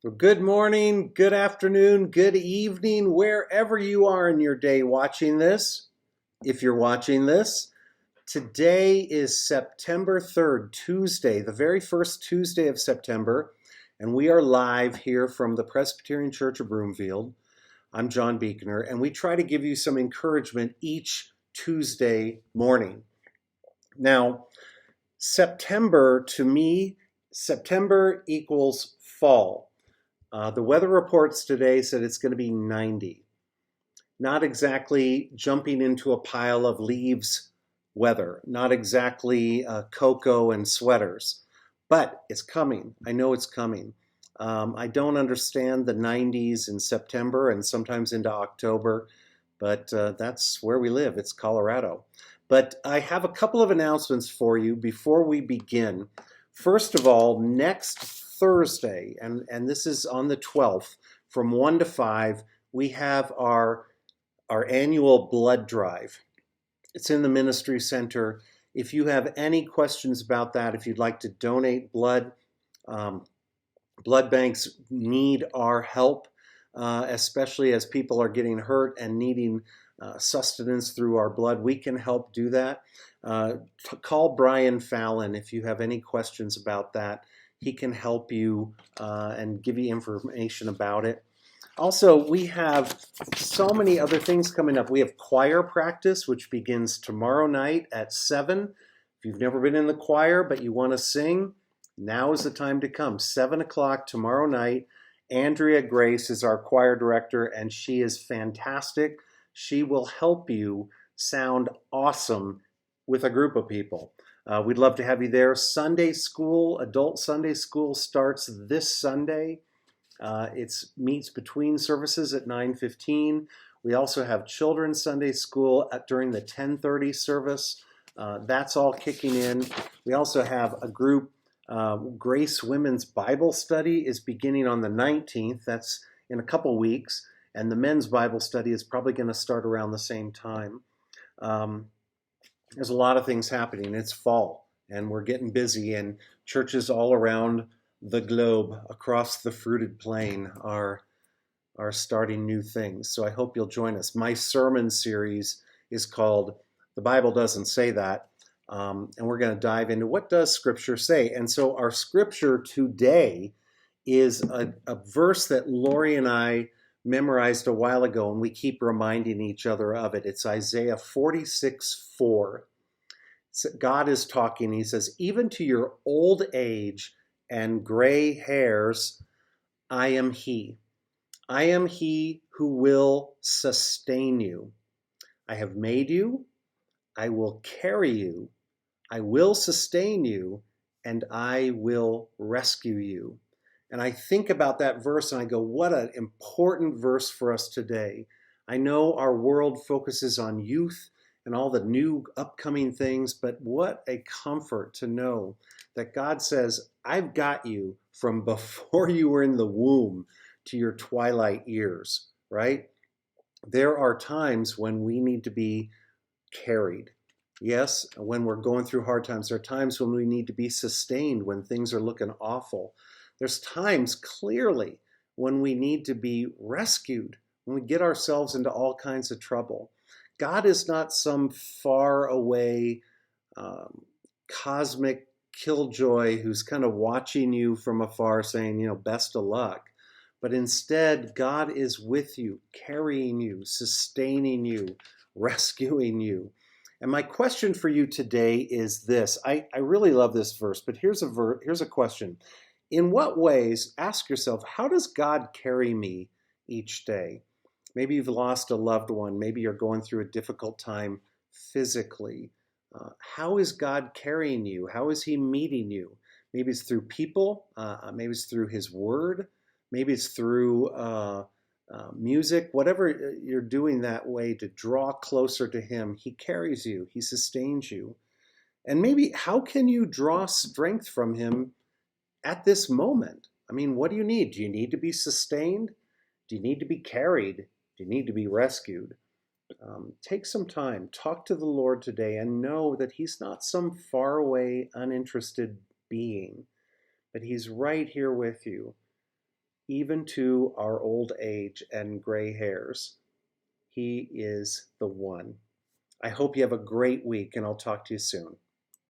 Well, good morning, good afternoon, good evening, wherever you are in your day watching this. If you're watching this, today is September 3rd, Tuesday, the very first Tuesday of September, and we are live here from the Presbyterian Church of Broomfield. I'm John Buechner, and we try to give you some encouragement each Tuesday morning. Now, September, to me, September equals fall. The weather reports today said it's going to be 90. Not exactly jumping into a pile of leaves weather, not exactly cocoa and sweaters, but it's coming. I know it's coming. I don't understand the 90s in September and sometimes into October, but that's where we live. It's Colorado. But I have a couple of announcements for you before we begin. First of all, next Thursday, and this is on the 12th, from 1 to 5, we have our annual blood drive. It's in the ministry center. If you have any questions about that, if you'd like to donate blood, blood banks need our help, especially as people are getting hurt and needing sustenance through our blood. We can help do that. Call Brian Fallon if you have any questions about that. He can help you and give you information about it. Also, we have so many other things coming up. We have choir practice, which begins tomorrow night at 7. If you've never been in the choir but you want to sing, now is the time to come. 7 o'clock tomorrow night. Andrea Grace is our choir director, and she is fantastic. She will help you sound awesome with a group of people. We'd love to have you there. Sunday school, adult Sunday school starts this Sunday. It meets between services at 9:15. We also have Children's Sunday School during the 10:30 service. That's all kicking in. We also have a group, Grace Women's Bible Study is beginning on the 19th. That's in a couple weeks. And the men's Bible study is probably going to start around the same time. There's a lot of things happening. It's fall, and we're getting busy, and churches all around the globe, across the fruited plain, are starting new things. So I hope you'll join us. My sermon series is called The Bible Doesn't Say That, and we're going to dive into what does Scripture say. And so our Scripture today is a verse that Lori and I memorized a while ago, and we keep reminding each other of it. It's Isaiah 46:4. God is talking. He says, "Even to your old age and gray hairs, I am He. I am He who will sustain you. I have made you. I will carry you. I will sustain you, and I will rescue you." And I think about that verse and I go, what an important verse for us today. I know our world focuses on youth and all the new upcoming things, but what a comfort to know that God says, I've got you from before you were in the womb to your twilight years, right? There are times when we need to be carried. Yes, when we're going through hard times, there are times when we need to be sustained, when things are looking awful. There's times clearly when we need to be rescued, when we get ourselves into all kinds of trouble. God is not some far away cosmic killjoy who's kind of watching you from afar saying, best of luck. But instead, God is with you, carrying you, sustaining you, rescuing you. And my question for you today is this. I really love this verse, but here's a question. In what ways, ask yourself, how does God carry me each day? Maybe you've lost a loved one. Maybe you're going through a difficult time physically. How is God carrying you? How is He meeting you? Maybe it's through people. Maybe it's through His Word. Maybe it's through music. Whatever you're doing that way to draw closer to Him, He carries you. He sustains you. And maybe how can you draw strength from Him at this moment? I mean, what do you need? Do you need to be sustained? Do you need to be carried? Do you need to be rescued? Take some time, talk to the Lord today, and know that He's not some faraway, uninterested being, but He's right here with you. even to our old age and gray hairs. He is the one. I hope you have a great week, and I'll talk to you soon.